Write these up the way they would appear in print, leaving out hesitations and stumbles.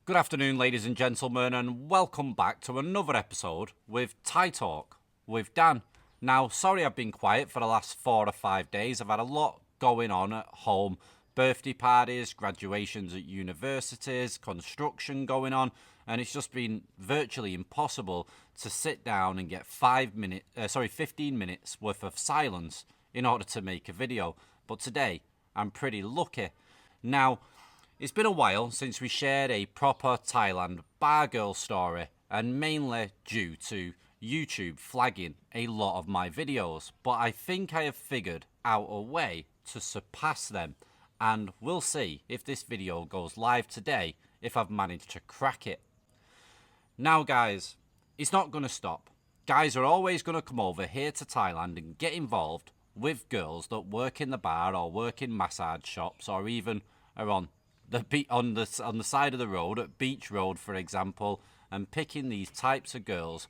Good afternoon, ladies and gentlemen, and welcome back to another episode with Thai Talk with Dan. Now, sorry I've been quiet for the last 4 or 5 days. I've had a lot going on at home. Birthday parties, graduations at universities, construction going on, and it's just been virtually impossible to sit down and get 15 minutes worth of silence in order to make a video. But today, I'm pretty lucky. Now, it's been a while since we shared a proper Thailand bar girl story, and mainly due to YouTube flagging a lot of my videos, but I think I have figured out a way to surpass them, and we'll see if this video goes live today, if I've managed to crack it. Now guys, it's not going to stop. Guys are always going to come over here to Thailand and get involved with girls that work in the bar or work in massage shops or even are on the side of the road at Beach Road, for example, and picking these types of girls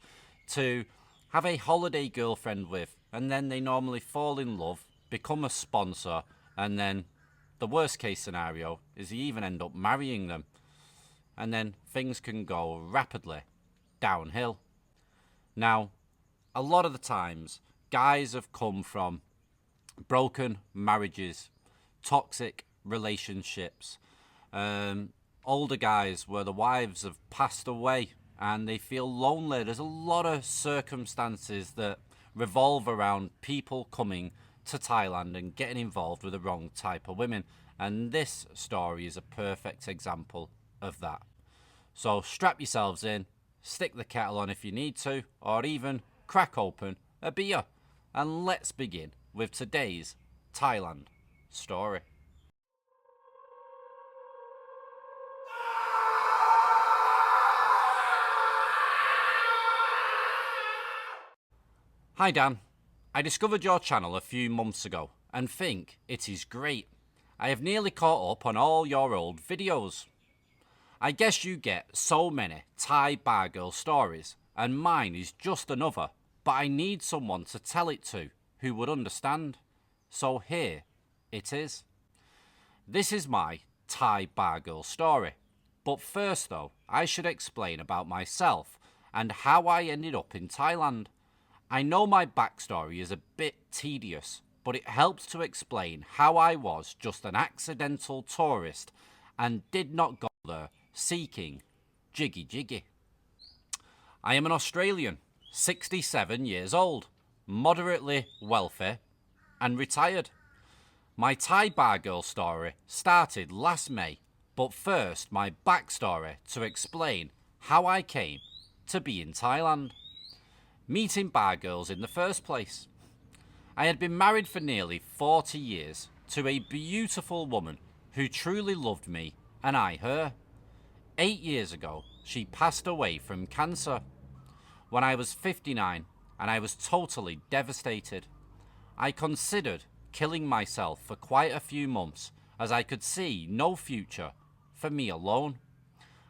to have a holiday girlfriend with, and then they normally fall in love, become a sponsor, and then the worst case scenario is they even end up marrying them, and then things can go rapidly downhill. Now, a lot of the times, guys have come from broken marriages, toxic relationships, older guys where the wives have passed away and they feel lonely. There's a lot of circumstances that revolve around people coming to Thailand and getting involved with the wrong type of women, and this story is a perfect example of that. So strap yourselves in, stick the kettle on if you need to, or even crack open a beer, and let's begin with today's Thailand story. Hi Dan, I discovered your channel a few months ago and think it is great. I have nearly caught up on all your old videos. I guess you get so many Thai bar girl stories, and mine is just another, but I need someone to tell it to who would understand. So here it is. This is my Thai bar girl story. But first though, I should explain about myself and how I ended up in Thailand. I know my backstory is a bit tedious, but it helps to explain how I was just an accidental tourist and did not go there seeking jiggy jiggy. I am an Australian, 67 years old, moderately wealthy and retired. My Thai bar girl story started last May, but first my backstory to explain how I came to be in Thailand. Meeting bar girls in the first place. I had been married for nearly 40 years to a beautiful woman who truly loved me and I her. 8 years ago, she passed away from cancer when I was 59, and I was totally devastated. I considered killing myself for quite a few months as I could see no future for me alone.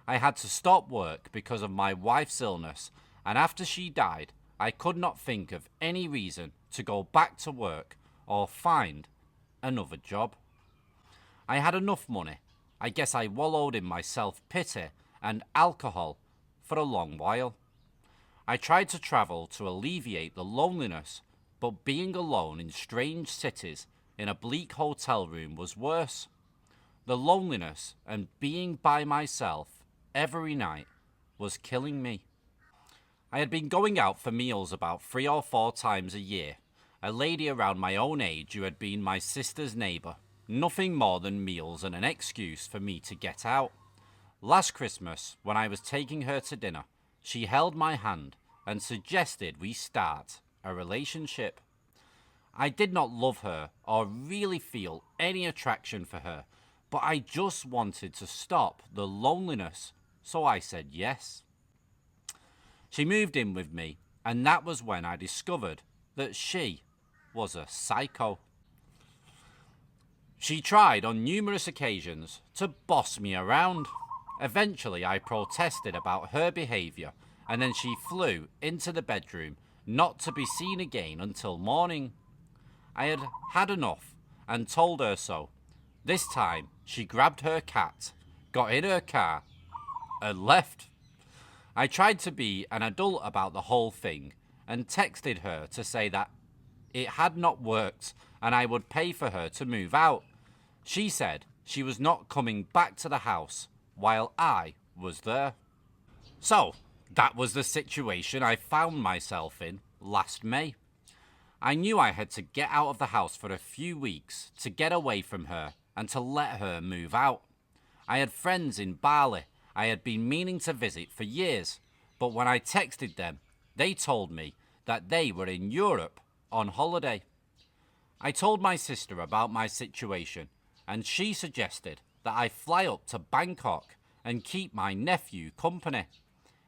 I had to stop work because of my wife's illness, and after she died, I could not think of any reason to go back to work or find another job. I had enough money. I guess I wallowed in my self-pity and alcohol for a long while. I tried to travel to alleviate the loneliness, but being alone in strange cities in a bleak hotel room was worse. The loneliness and being by myself every night was killing me. I had been going out for meals about 3 or 4 times a year. A lady around my own age who had been my sister's neighbour. Nothing more than meals and an excuse for me to get out. Last Christmas, when I was taking her to dinner, she held my hand and suggested we start a relationship. I did not love her or really feel any attraction for her, but I just wanted to stop the loneliness, so I said yes. She moved in with me, and that was when I discovered that she was a psycho. She tried on numerous occasions to boss me around. Eventually, I protested about her behaviour, and then she flew into the bedroom, not to be seen again until morning. I had had enough and told her so. This time, she grabbed her cat, got in her car, and left. I tried to be an adult about the whole thing and texted her to say that it had not worked and I would pay for her to move out. She said she was not coming back to the house while I was there. So, that was the situation I found myself in last May. I knew I had to get out of the house for a few weeks to get away from her and to let her move out. I had friends in Bali I had been meaning to visit for years, but when I texted them, they told me that they were in Europe on holiday. I told my sister about my situation, and she suggested that I fly up to Bangkok and keep my nephew company.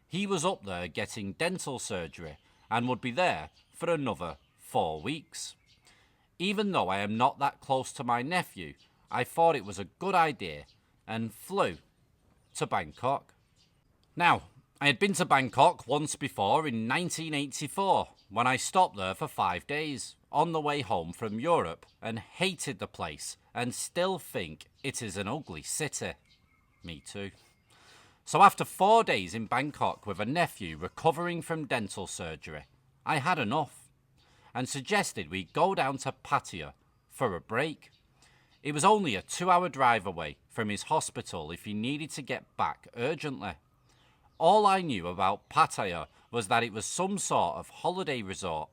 He was up there getting dental surgery and would be there for another 4 weeks. Even though I am not that close to my nephew, I thought it was a good idea and flew to Bangkok. Now, I had been to Bangkok once before in 1984 when I stopped there for 5 days on the way home from Europe and hated the place and still think it is an ugly city. Me too. So after 4 days in Bangkok with a nephew recovering from dental surgery, I had enough and suggested we go down to Pattaya for a break. It was only a 2-hour drive away from his hospital if he needed to get back urgently. All I knew about Pattaya was that it was some sort of holiday resort.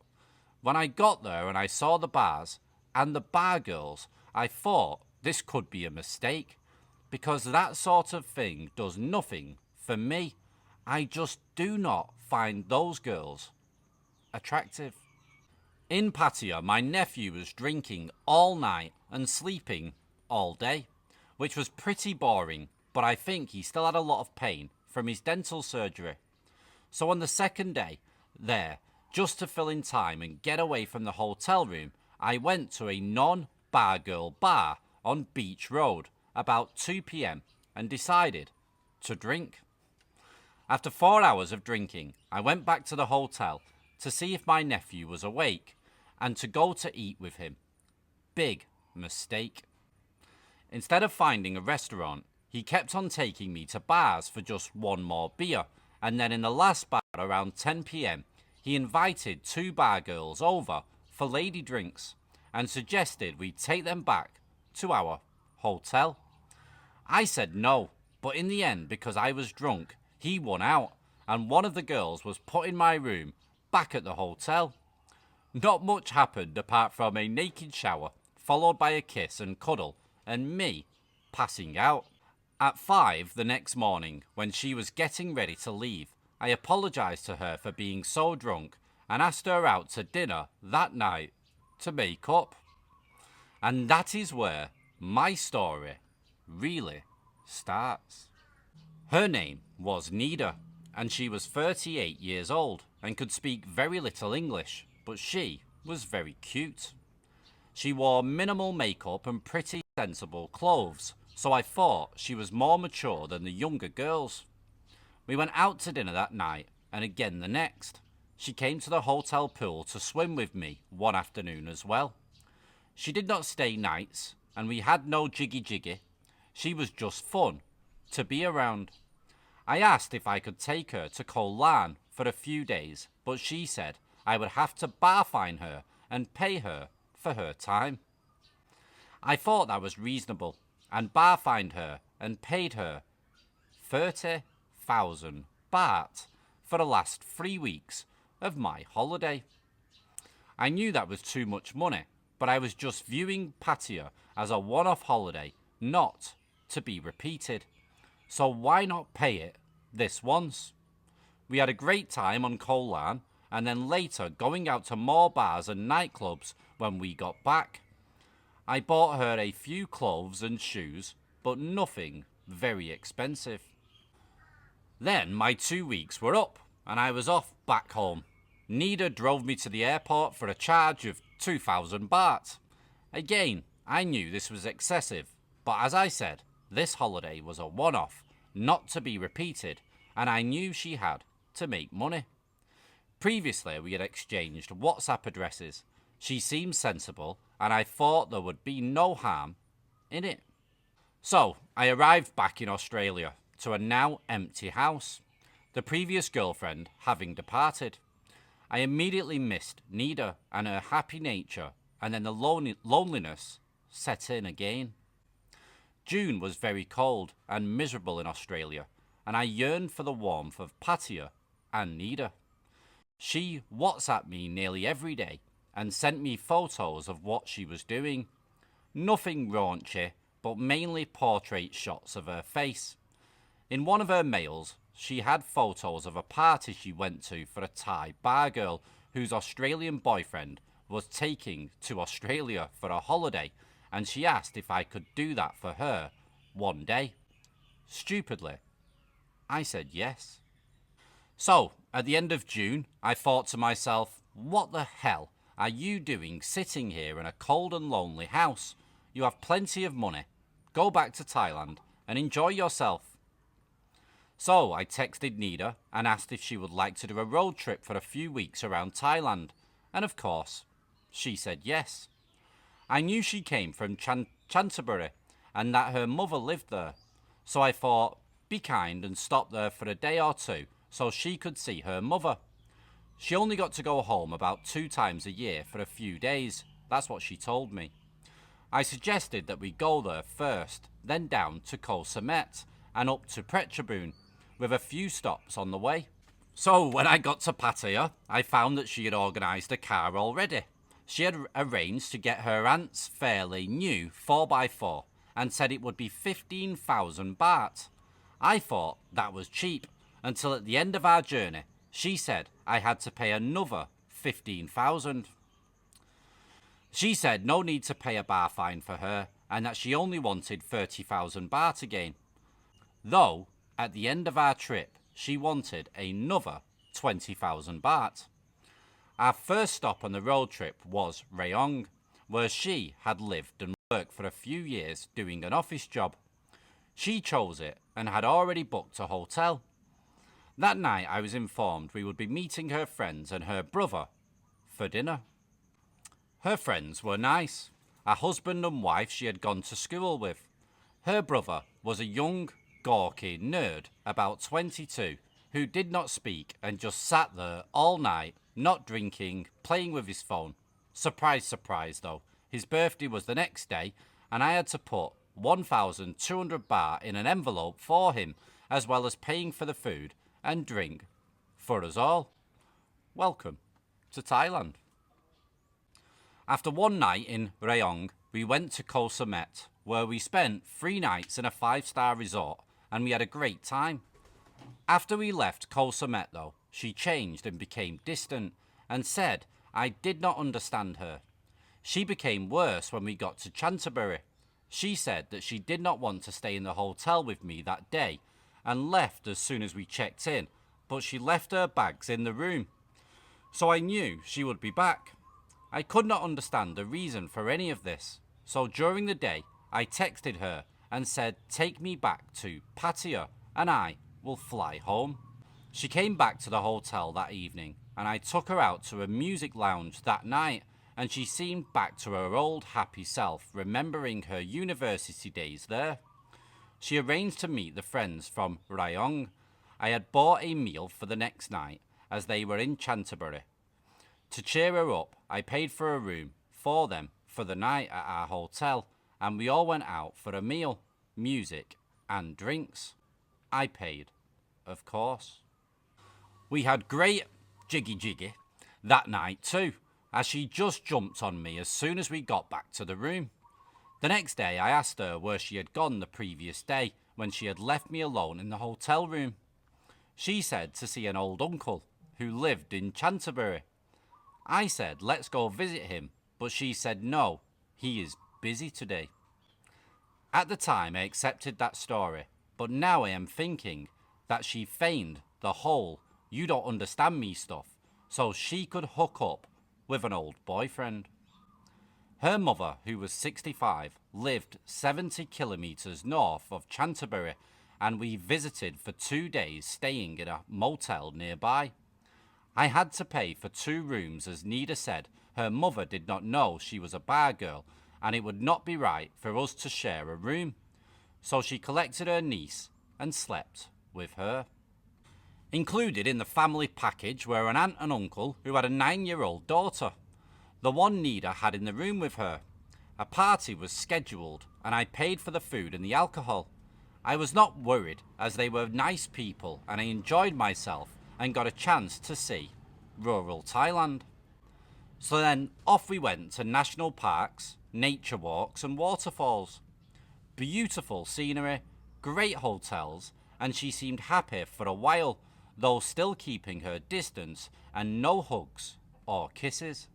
When I got there and I saw the bars and the bar girls, I thought this could be a mistake, because that sort of thing does nothing for me. I just do not find those girls attractive. In Pattaya, my nephew was drinking all night and sleeping all day, which was pretty boring, but I think he still had a lot of pain from his dental surgery. So on the second day there, just to fill in time and get away from the hotel room, I went to a non-bar girl bar on Beach Road about 2 p.m. and decided to drink. After 4 hours of drinking, I went back to the hotel to see if my nephew was awake and to go to eat with him. Big mistake. Instead of finding a restaurant, he kept on taking me to bars for just one more beer, and then in the last bar around 10 p.m, he invited 2 bar girls over for lady drinks and suggested we take them back to our hotel. I said no, but in the end, because I was drunk, he won out, and one of the girls was put in my room back at the hotel. Not much happened apart from a naked shower, followed by a kiss and cuddle, and me passing out. At 5 the next morning, when she was getting ready to leave, I apologised to her for being so drunk and asked her out to dinner that night to make up. And that is where my story really starts. Her name was Nida, and she was 38 years old and could speak very little English, but she was very cute. She wore minimal makeup and pretty sensible clothes, so I thought she was more mature than the younger girls. We went out to dinner that night and again the next. She came to the hotel pool to swim with me one afternoon as well. She did not stay nights and we had no jiggy. She was just fun to be around. I asked if I could take her to Koh Lan for a few days, but she said I would have to bar fine her and pay her for her time. I thought that was reasonable and bar fined her and paid her 30,000 baht for the last 3 weeks of my holiday. I knew that was too much money, but I was just viewing Pattaya as a one-off holiday, not to be repeated. So why not pay it this once? We had a great time on Koh Lan and then later going out to more bars and nightclubs when we got back. I bought her a few clothes and shoes, but nothing very expensive. Then my 2 weeks were up and I was off back home. Nida drove me to the airport for a charge of 2,000 baht. Again, I knew this was excessive, but as I said, this holiday was a one-off, not to be repeated, and I knew she had to make money. Previously, we had exchanged WhatsApp addresses. She seemed sensible, and I thought there would be no harm in it. So, I arrived back in Australia to a now empty house, the previous girlfriend having departed. I immediately missed Nida and her happy nature, and then the loneliness set in again. June was very cold and miserable in Australia, and I yearned for the warmth of Pattaya and Nida. She WhatsApped me nearly every day and sent me photos of what she was doing. Nothing raunchy, but mainly portrait shots of her face. In one of her mails, she had photos of a party she went to for a Thai bar girl whose Australian boyfriend was taking to Australia for a holiday, and she asked if I could do that for her one day. Stupidly, I said yes. So, at the end of June, I thought to myself, what the hell are you doing sitting here in a cold and lonely house? You have plenty of money. Go back to Thailand and enjoy yourself. So I texted Nida and asked if she would like to do a road trip for a few weeks around Thailand. And of course, she said yes. I knew she came from Canterbury and that her mother lived there. So I thought, be kind and stop there for a day or two so she could see her mother. She only got to go home about 2 times a year for a few days. That's what she told me. I suggested that we go there first, then down to Koh Samet and up to Phetchabun, with a few stops on the way. So when I got to Pattaya, I found that she had organised a car already. She had arranged to get her aunt's fairly new 4x4 and said it would be 15,000 baht. I thought that was cheap, until at the end of our journey, she said I had to pay another 15,000. She said no need to pay a bar fine for her and that she only wanted 30,000 baht again. Though, at the end of our trip, she wanted another 20,000 baht. Our first stop on the road trip was Rayong, where she had lived and worked for a few years doing an office job. She chose it and had already booked a hotel. That night I was informed we would be meeting her friends and her brother for dinner. Her friends were nice, a husband and wife she had gone to school with. Her brother was a young, gawky nerd, about 22, who did not speak and just sat there all night, not drinking, playing with his phone. Surprise, surprise though, his birthday was the next day and I had to put 1,200 baht in an envelope for him, as well as paying for the food and drink for us all. Welcome to Thailand. After one night in Rayong, we went to Koh Samet, where we spent 3 nights in a 5-star resort, and we had a great time. After we left Koh Samet though, she changed and became distant, and said I did not understand her. She became worse when we got to Canterbury. She said that she did not want to stay in the hotel with me that day, and left as soon as we checked in, but she left her bags in the room. So I knew she would be back. I could not understand the reason for any of this, so during the day I texted her and said take me back to Pattaya and I will fly home. She came back to the hotel that evening and I took her out to a music lounge that night, and she seemed back to her old happy self, remembering her university days there. She arranged to meet the friends from Rayong. I had bought a meal for the next night as they were in Canterbury. To cheer her up, I paid for a room for them for the night at our hotel, and we all went out for a meal, music and drinks. I paid, of course. We had great jiggy that night too, as she just jumped on me as soon as we got back to the room. The next day I asked her where she had gone the previous day when she had left me alone in the hotel room. She said to see an old uncle who lived in Canterbury. I said let's go visit him, but she said no, he is busy today. At the time I accepted that story, but now I am thinking that she feigned the whole you don't understand me stuff so she could hook up with an old boyfriend. Her mother, who was 65, lived 70 kilometres north of Canterbury, and we visited for 2 days, staying in a motel nearby. I had to pay for 2 rooms as Nida said her mother did not know she was a bar girl and it would not be right for us to share a room. So she collected her niece and slept with her. Included in the family package were an aunt and uncle who had a 9-year-old daughter, the one Nida had in the room with her. A party was scheduled and I paid for the food and the alcohol. I was not worried as they were nice people and I enjoyed myself and got a chance to see rural Thailand. So then off we went to national parks, nature walks and waterfalls. Beautiful scenery, great hotels, and she seemed happy for a while, though still keeping her distance and no hugs or kisses.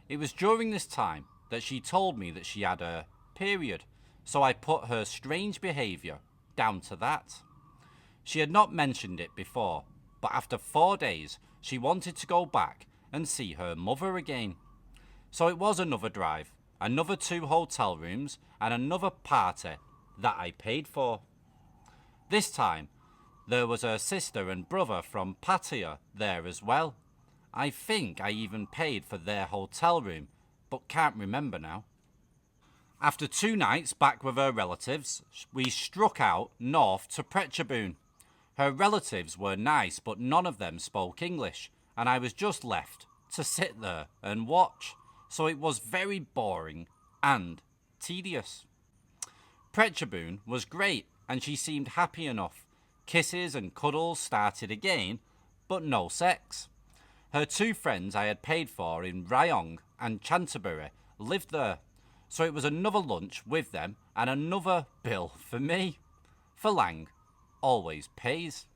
It was during this time that she told me that she had a period, so I put her strange behaviour down to that. She had not mentioned it before, but after 4 days she wanted to go back and see her mother again. So it was another drive, another 2 hotel rooms and another party that I paid for. This time there was her sister and brother from Pattaya there as well. I think I even paid for their hotel room, but can't remember now. After 2 nights back with her relatives, we struck out north to Phetchabun. Her relatives were nice, but none of them spoke English, and I was just left to sit there and watch, so it was very boring and tedious. Phetchabun was great, and she seemed happy enough. Kisses and cuddles started again, but no sex. Her 2 friends I had paid for in Rayong and Canterbury lived there, so it was another lunch with them and another bill for me. For Lang always pays.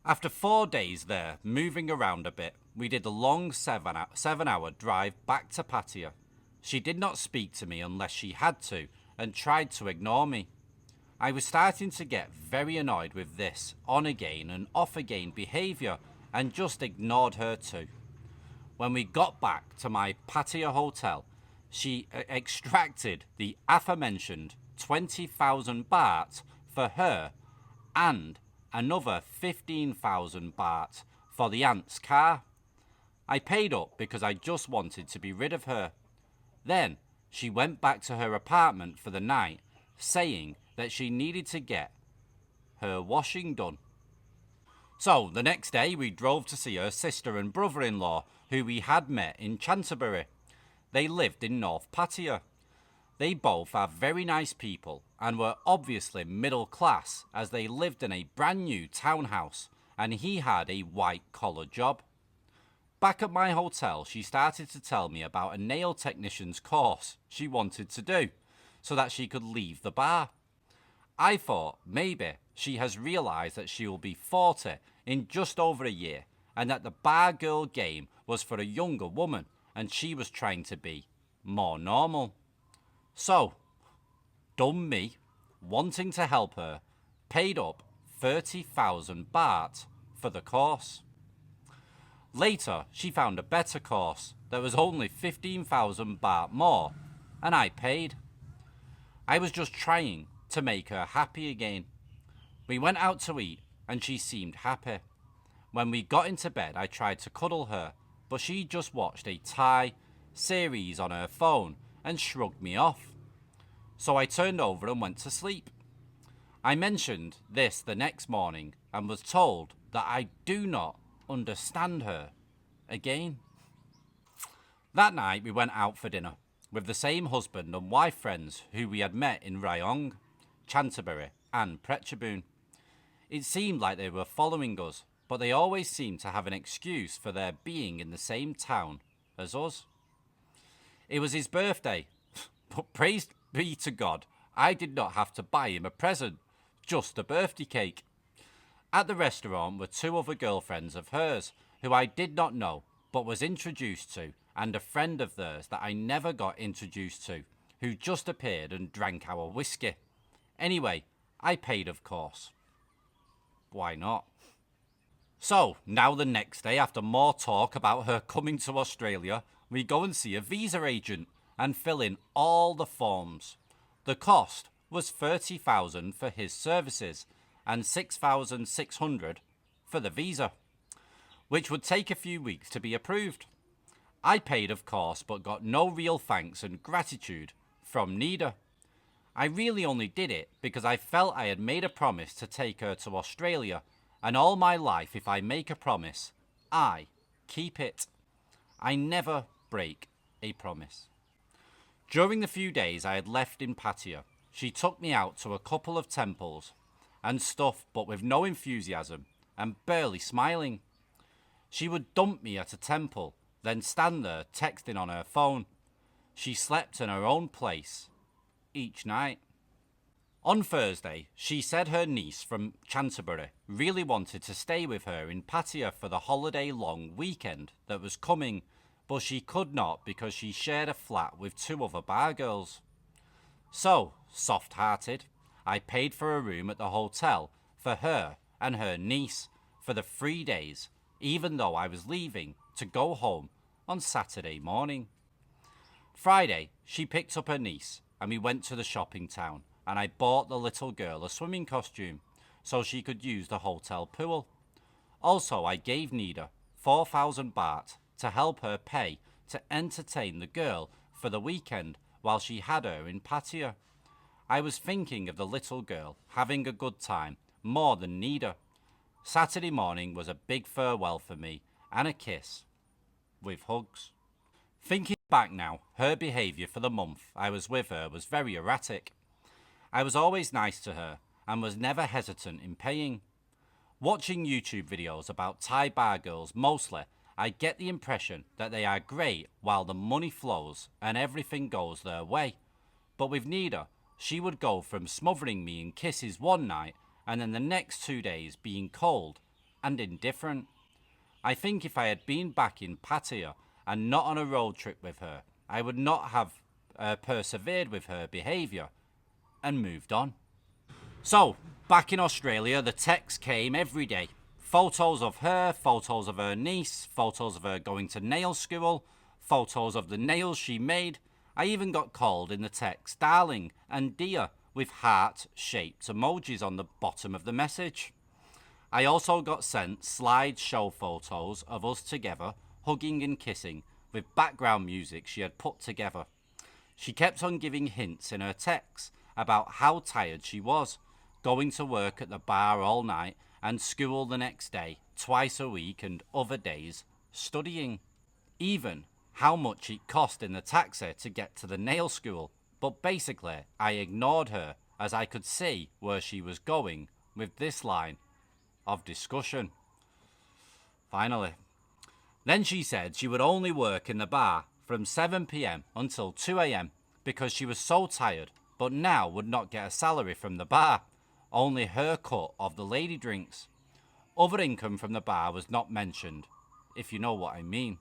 After 4 days there, moving around a bit, we did the long 7-hour drive back to Pattaya. She did not speak to me unless she had to and tried to ignore me. I was starting to get very annoyed with this on again and off again behaviour and just ignored her too. When we got back to my Pattaya hotel, she extracted the aforementioned 20,000 baht for her and another 15,000 baht for the aunt's car. I paid up because I just wanted to be rid of her. Then she went back to her apartment for the night, saying that she needed to get her washing done. So the next day we drove to see her sister and brother-in-law, who we had met in Canterbury. They lived in North Pattaya. They both are very nice people and were obviously middle class as they lived in a brand new townhouse and he had a white-collar job. Back at my hotel, she started to tell me about a nail technician's course she wanted to do so that she could leave the bar. I thought maybe she has realised that she will be 40 in just over a year and that the bar girl game was for a younger woman and she was trying to be more normal. So, dumb me, wanting to help her, paid up 30,000 baht for the course. Later, she found a better course that was only 15,000 baht more, and I paid. I was just trying to make her happy again. We went out to eat, and she seemed happy. When we got into bed, I tried to cuddle her, but she just watched a Thai series on her phone and shrugged me off. So I turned over and went to sleep. I mentioned this the next morning and was told that I do not understand her again. That night we went out for dinner with the same husband and wife friends who we had met in Rayong, Canterbury and Phetchabun. It seemed like they were following us, but they always seemed to have an excuse for their being in the same town as us. It was his birthday, but praised be to God, I did not have to buy him a present, just a birthday cake. At the restaurant were 2 other girlfriends of hers, who I did not know, but was introduced to, and a friend of theirs that I never got introduced to, who just appeared and drank our whiskey. Anyway, I paid, of course. Why not? So, now the next day, after more talk about her coming to Australia, we go and see a visa agent and fill in all the forms. The cost was 30,000 for his services and 6,600 for the visa, which would take a few weeks to be approved. I paid, of course, but got no real thanks and gratitude from Nida. I really only did it because I felt I had made a promise to take her to Australia, and all my life if I make a promise, I keep it. I never break a promise. During the few days I had left in Pattaya, she took me out to a couple of temples and stuff, but with no enthusiasm and barely smiling. She would dump me at a temple, then stand there texting on her phone. She slept in her own place each night. On Thursday, she said her niece from Canterbury really wanted to stay with her in Pattaya for the holiday-long weekend that was coming, but she could not because she shared a flat with two other bar girls. So, soft-hearted, I paid for a room at the hotel for her and her niece for the 3 days, even though I was leaving to go home on Saturday morning. Friday, she picked up her niece and we went to the shopping town, and I bought the little girl a swimming costume so she could use the hotel pool. Also, I gave Nida 4,000 baht to help her pay to entertain the girl for the weekend while she had her in Pattaya. I was thinking of the little girl having a good time more than Nida. Saturday morning was a big farewell for me and a kiss with hugs. Thinking back now, her behaviour for the month I was with her was very erratic. I was always nice to her and was never hesitant in paying. Watching YouTube videos about Thai bar girls mostly, I get the impression that they are great while the money flows and everything goes their way. But with Nida, she would go from smothering me in kisses one night and then the next 2 days being cold and indifferent. I think if I had been back in Pattaya and not on a road trip with her, I would not have persevered with her behaviour and moved on. So, back in Australia, the texts came every day. Photos of her niece, photos of her going to nail school, photos of the nails she made. I even got called in the text darling and dear with heart-shaped emojis on the bottom of the message. I also got sent slideshow photos of us together, hugging and kissing, with background music she had put together. She kept on giving hints in her texts about how tired she was, going to work at the bar all night and school the next day, twice a week, and other days studying. Even how much it cost in the taxi to get to the nail school, but basically I ignored her as I could see where she was going with this line of discussion. Finally. Then she said she would only work in the bar from 7 p.m. until 2 a.m. because she was so tired, but now would not get a salary from the bar, only her cut of the lady drinks. Other income from the bar was not mentioned, if you know what I mean.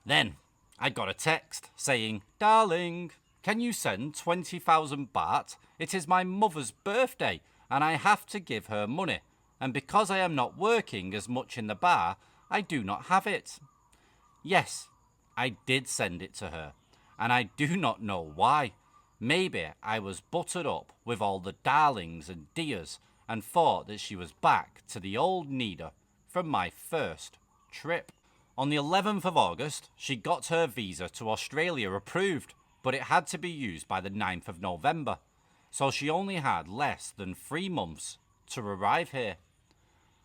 Then I got a text saying, "Darling, can you send 20,000 baht? It is my mother's birthday and I have to give her money, and because I am not working as much in the bar, I do not have it." Yes, I did send it to her, and I do not know why. Maybe I was buttered up with all the darlings and dears and thought that she was back to the old Nida from my first trip. On the 11th of August, she got her visa to Australia approved, but it had to be used by the 9th of November, so she only had less than 3 months to arrive here.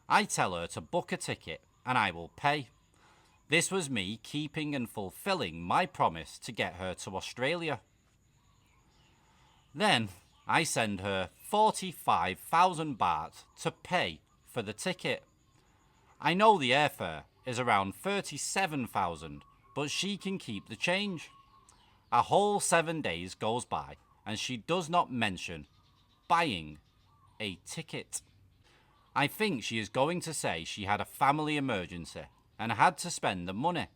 I tell her to book a ticket and I will pay. This was me keeping and fulfilling my promise to get her to Australia. Then I send her 45,000 baht to pay for the ticket. I know the airfare is around 37,000, but she can keep the change. A whole 7 days goes by and she does not mention buying a ticket. I think she is going to say she had a family emergency and had to spend the money.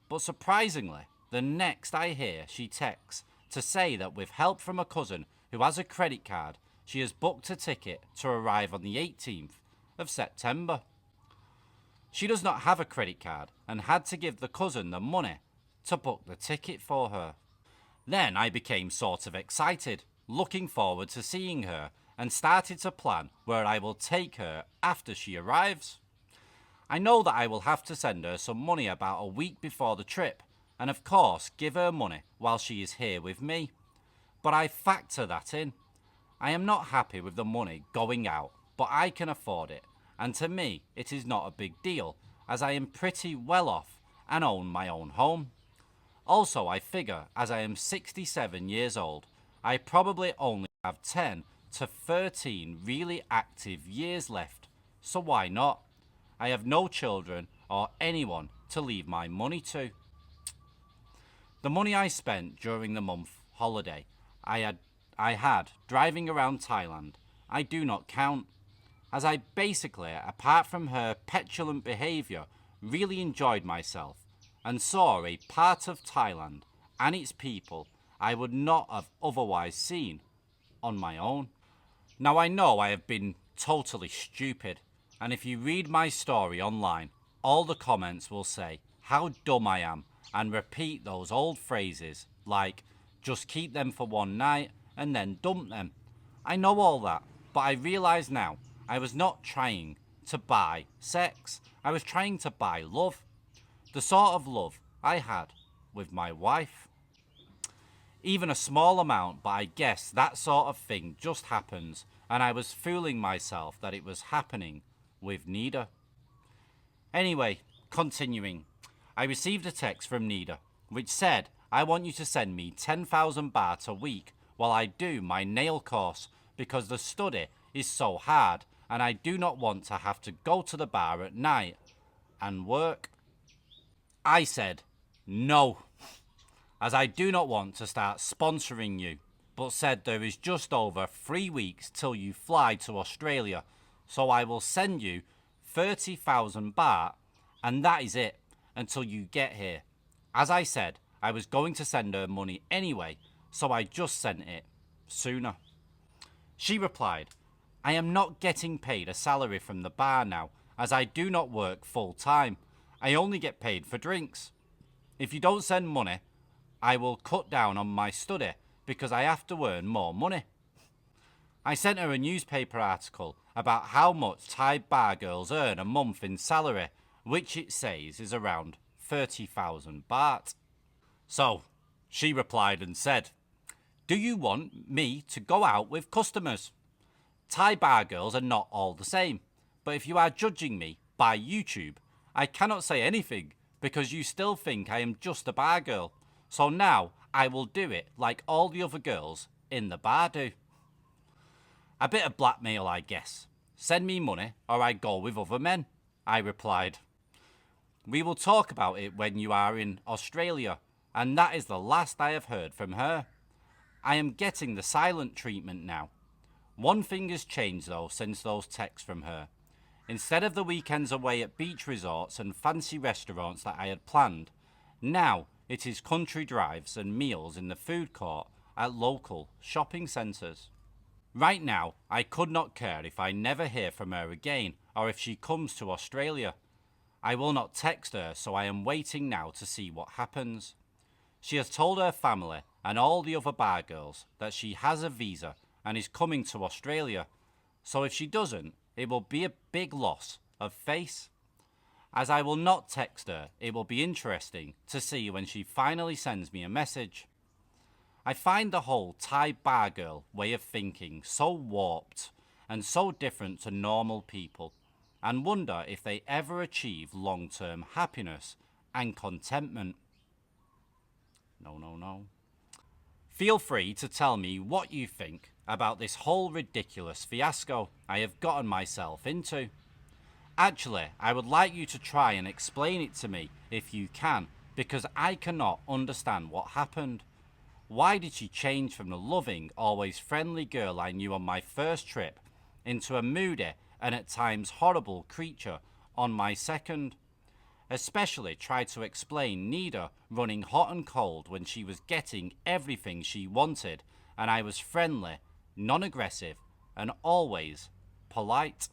But surprisingly, the next I hear she texts to say that with help from a cousin who has a credit card, she has booked a ticket to arrive on the 18th of September. She does not have a credit card and had to give the cousin the money to book the ticket for her. Then I became sort of excited, looking forward to seeing her, and started to plan where I will take her after she arrives. I know that I will have to send her some money about a week before the trip, and of course give her money while she is here with me. but I factor that in. I am not happy with the money going out, but I can afford it, and to me it is not a big deal, as I am pretty well off and own my own home. Also, I figure as I am 67 years old, I probably only have 10 to 13 really active years left, so why not? I have no children or anyone to leave my money to. The money I spent during the month holiday I had driving around Thailand, I do not count, as I basically, apart from her petulant behaviour, really enjoyed myself and saw a part of Thailand and its people I would not have otherwise seen on my own. Now I know I have been totally stupid, and if you read my story online, all the comments will say how dumb I am and repeat those old phrases like, just keep them for one night and then dump them. I know all that, but I realise now I was not trying to buy sex. I was trying to buy love. The sort of love I had with my wife. Even a small amount, but I guess that sort of thing just happens, and I was fooling myself that it was happening with Nida. Anyway, continuing. I received a text from Nida, which said, I want you to send me 10,000 baht a week while I do my nail course, because the study is so hard and I do not want to have to go to the bar at night and work. I said, no, as I do not want to start sponsoring you, but said there is just over 3 weeks till you fly to Australia, so I will send you 30,000 baht and that is it until you get here. As I said, I was going to send her money anyway, so I just sent it sooner. She replied, I am not getting paid a salary from the bar now, as I do not work full time. I only get paid for drinks. If you don't send money, I will cut down on my study because I have to earn more money. I sent her a newspaper article about how much Thai bar girls earn a month in salary, which it says is around 30,000 baht. So, she replied and said, do you want me to go out with customers? Thai bar girls are not all the same, but if you are judging me by YouTube, I cannot say anything because you still think I am just a bar girl. So now I will do it like all the other girls in the bar do. A bit of blackmail, I guess. Send me money or I go with other men, I replied. We will talk about it when you are in Australia, and that is the last I have heard from her. I am getting the silent treatment now. One thing has changed though since those texts from her. Instead of the weekends away at beach resorts and fancy restaurants that I had planned, now it is country drives and meals in the food court at local shopping centres. Right now, I could not care if I never hear from her again or if she comes to Australia. I will not text her, so I am waiting now to see what happens. She has told her family and all the other bar girls that she has a visa and is coming to Australia, so if she doesn't, it will be a big loss of face. As I will not text her, it will be interesting to see when she finally sends me a message. I find the whole Thai bar girl way of thinking so warped and so different to normal people, and wonder if they ever achieve long-term happiness and contentment. No. Feel free to tell me what you think about this whole ridiculous fiasco I have gotten myself into. Actually, I would like you to try and explain it to me if you can, because I cannot understand what happened. Why did she change from the loving, always friendly girl I knew on my first trip into a moody and at times horrible creature on my second? Especially try to explain Nida running hot and cold when she was getting everything she wanted and I was friendly, non-aggressive and always polite.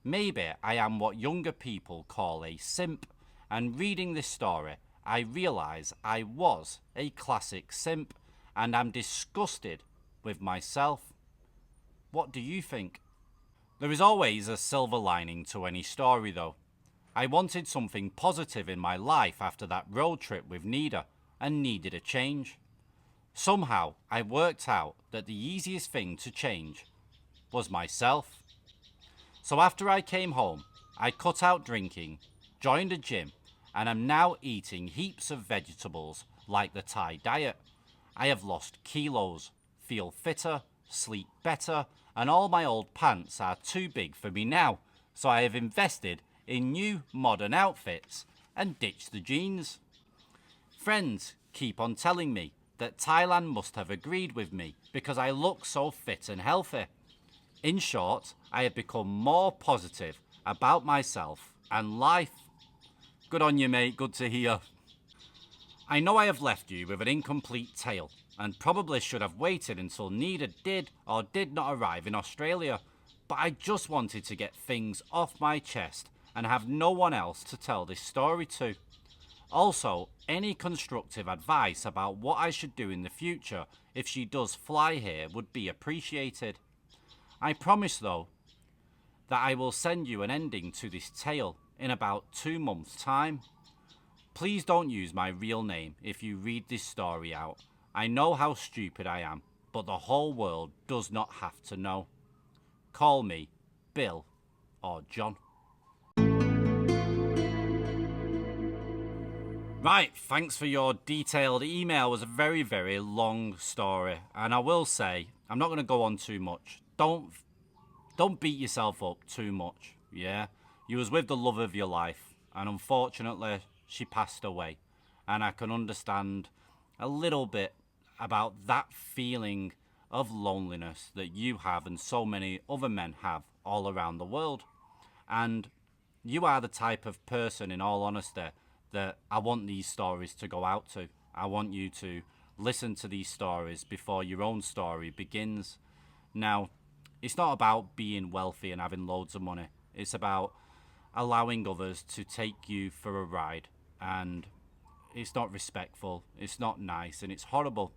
Maybe I am what younger people call a simp, and reading this story I realise I was a classic simp and am disgusted with myself. What do you think? There is always a silver lining to any story though. I wanted something positive in my life after that road trip with Nida and needed a change. Somehow, I worked out that the easiest thing to change was myself. So after I came home, I cut out drinking, joined a gym, and am now eating heaps of vegetables like the Thai diet. I have lost kilos, feel fitter, sleep better, and all my old pants are too big for me now. So I have invested in new modern outfits and ditched the jeans. Friends keep on telling me that Thailand must have agreed with me because I look so fit and healthy. In short, I have become more positive about myself and life. Good on you, mate. Good to hear. I know I have left you with an incomplete tale and probably should have waited until neither did or did not arrive in Australia, but I just wanted to get things off my chest and have no one else to tell this story to. Also, any constructive advice about what I should do in the future if she does fly here would be appreciated. I promise though that I will send you an ending to this tale in about 2 months' time. Please don't use my real name if you read this story out. I know how stupid I am, but the whole world does not have to know. Call me Bill or John. Right, thanks for your detailed email. It was a very, very long story, and I will say, I'm not going to go on too much. Don't beat yourself up too much, yeah? You was with the love of your life, and unfortunately, she passed away. And I can understand a little bit about that feeling of loneliness that you have and so many other men have all around the world. And you are the type of person, in all honesty, that I want these stories to go out to. I want you to listen to these stories before your own story begins. Now, it's not about being wealthy and having loads of money. It's about allowing others to take you for a ride. And it's not respectful, it's not nice, and it's horrible.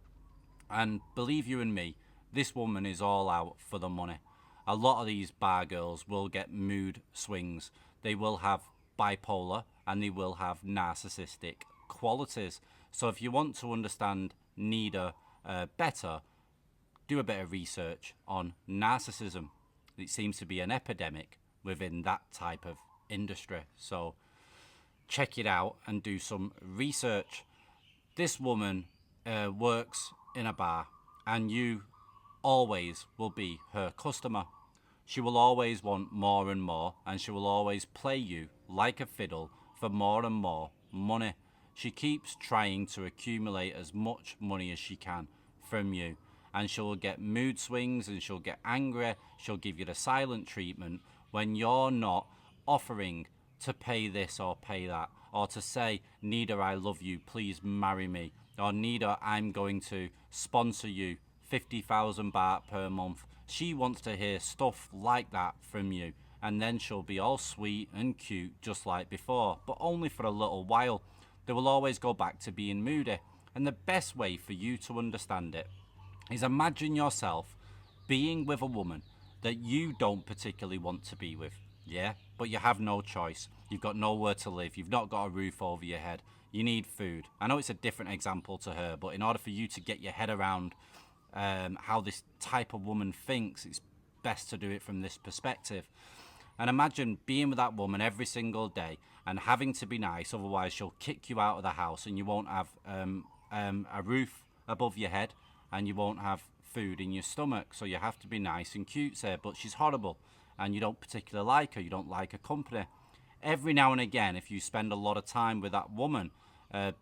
And believe you and me, this woman is all out for the money. A lot of these bar girls will get mood swings. They will have bipolar and they will have narcissistic qualities. So if you want to understand neither better, do a bit of research on narcissism. It seems to be an epidemic within that type of industry. So check it out and do some research. This woman works in a bar and you always will be her customer. She will always want more and more, and she will always play you like a fiddle for more and more money. She keeps trying to accumulate as much money as she can from you, and she'll get mood swings and she'll get angry. She'll give you the silent treatment when you're not offering to pay this or pay that, or to say, Nida, I love you, please marry me, or Nida, I'm going to sponsor you 50,000 baht per month. She wants to hear stuff like that from you, and then she'll be all sweet and cute just like before, but only for a little while. They will always go back to being moody. And the best way for you to understand it is imagine yourself being with a woman that you don't particularly want to be with, yeah? But you have no choice. You've got nowhere to live. You've not got a roof over your head. You need food. I know it's a different example to her, but in order for you to get your head around how this type of woman thinks, it's best to do it from this perspective. And imagine being with that woman every single day and having to be nice, otherwise she'll kick you out of the house and you won't have a roof above your head and you won't have food in your stomach. So you have to be nice and cute, say, but she's horrible and you don't particularly like her, you don't like her company. Every now and again, if you spend a lot of time with that woman,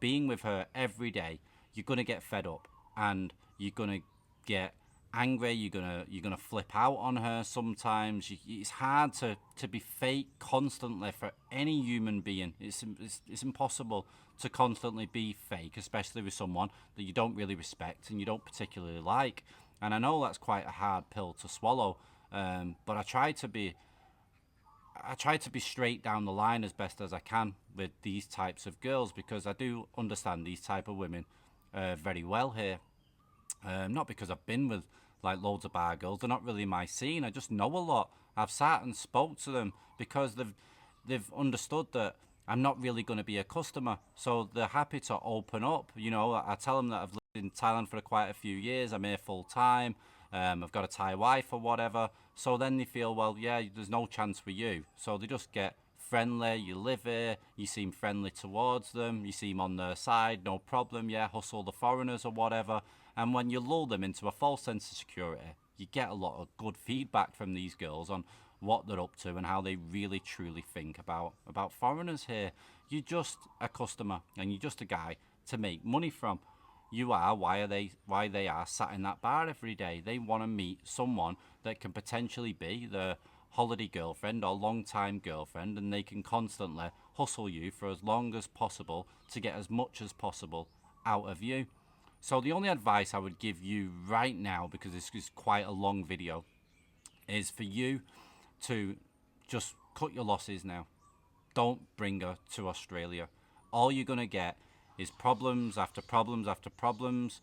being with her every day, you're going to get fed up and you're going to get angry, you're gonna flip out on her sometimes. It's hard to be fake constantly for any human being. It's impossible to constantly be fake, especially with someone that you don't really respect and you don't particularly like. And I know that's quite a hard pill to swallow, but I try to be straight down the line as best as I can with these types of girls, because I do understand these type of women very well here. Not because I've been with like loads of bar girls, they're not really my scene. I just know a lot. I've sat and spoke to them because they've understood that I'm not really going to be a customer, so they're happy to open up. You know, I tell them that I've in Thailand for quite a few years. I'm here full time. I've got a Thai wife or whatever. So then they feel, well, yeah, there's no chance for you. So they just get friendly. You live here. You seem friendly towards them. You seem on their side. No problem. Yeah, hustle the foreigners or whatever. And when you lull them into a false sense of security, you get a lot of good feedback from these girls on what they're up to and how they really truly think about foreigners here. You're just a customer and you're just a guy to make money from. You are why they are sat in that bar every day. They want to meet someone that can potentially be their holiday girlfriend or long-time girlfriend, and they can constantly hustle you for as long as possible to get as much as possible out of you. So the only advice I would give you right now, because this is quite a long video, is for you to just cut your losses now. Don't bring her to Australia. All you're going to get is problems after problems after problems.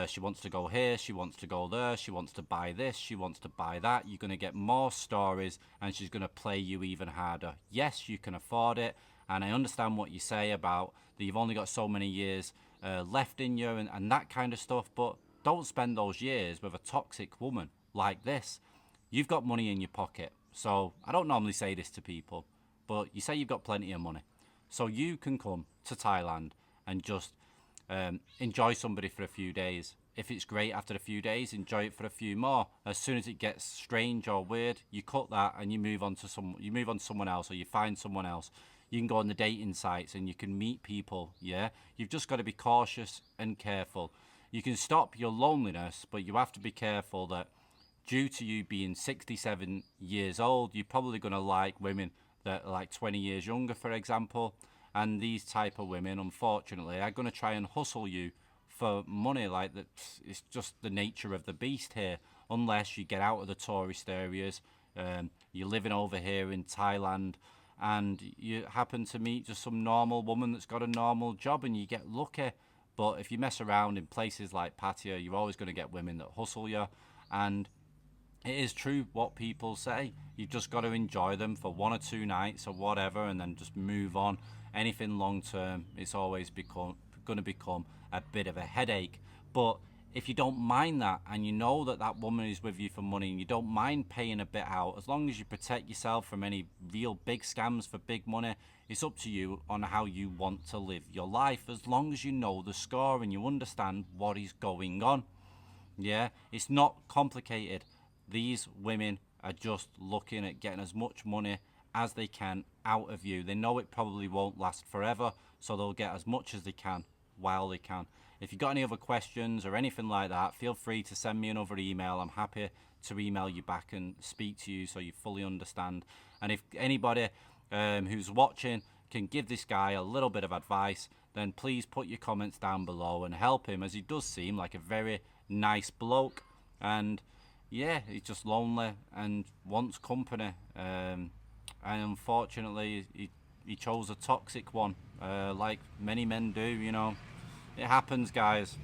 She wants to go here, she wants to go there, she wants to buy this, she wants to buy that. You're going to get more stories and she's going to play you even harder. Yes, you can afford it. And I understand what you say about that you've only got so many years left in you and that kind of stuff. But don't spend those years with a toxic woman like this. You've got money in your pocket. So I don't normally say this to people, but you say you've got plenty of money. So you can come to Thailand and just enjoy somebody for a few days. If it's great after a few days, enjoy it for a few more. As soon as it gets strange or weird, you cut that and you move on to someone else, or you find someone else. You can go on the dating sites and you can meet people. Yeah, you've just got to be cautious and careful. You can stop your loneliness, but you have to be careful that due to you being 67 years old, you're probably going to like women that are like 20 years younger, for example. And these type of women, unfortunately, are going to try and hustle you for money. Like that, it's just the nature of the beast here. Unless you get out of the tourist areas, you're living over here in Thailand, and you happen to meet just some normal woman that's got a normal job, and you get lucky. But if you mess around in places like Pattaya, you're always going to get women that hustle you, and it is true what people say. You've just got to enjoy them for 1 or 2 nights or whatever, and then just move on. Anything long term, it's always going to become a bit of a headache. But if you don't mind that, and you know that that woman is with you for money, and you don't mind paying a bit out, as long as you protect yourself from any real big scams for big money, it's up to you on how you want to live your life, as long as you know the score and you understand what is going on. Yeah, it's not complicated. These women are just looking at getting as much money as they can out of you. They know it probably won't last forever, so they'll get as much as they can while they can. If you've got any other questions or anything like that, feel free to send me another email. I'm happy to email you back and speak to you so you fully understand. And if anybody who's watching can give this guy a little bit of advice, then please put your comments down below and help him, as he does seem like a very nice bloke. And yeah, he's just lonely and wants company. And unfortunately, he chose a toxic one, like many men do, you know. It happens, guys.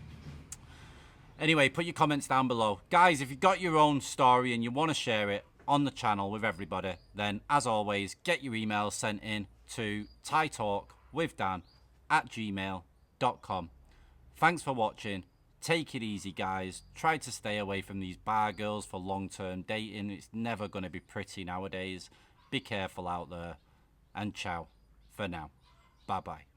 Anyway, put your comments down below. Guys, if you've got your own story and you want to share it on the channel with everybody, then as always, get your emails sent in to thaitalkwithdan@gmail.com. Thanks for watching. Take it easy, guys. Try to stay away from these bar girls for long-term dating. It's never going to be pretty nowadays. Be careful out there. And ciao for now. Bye-bye.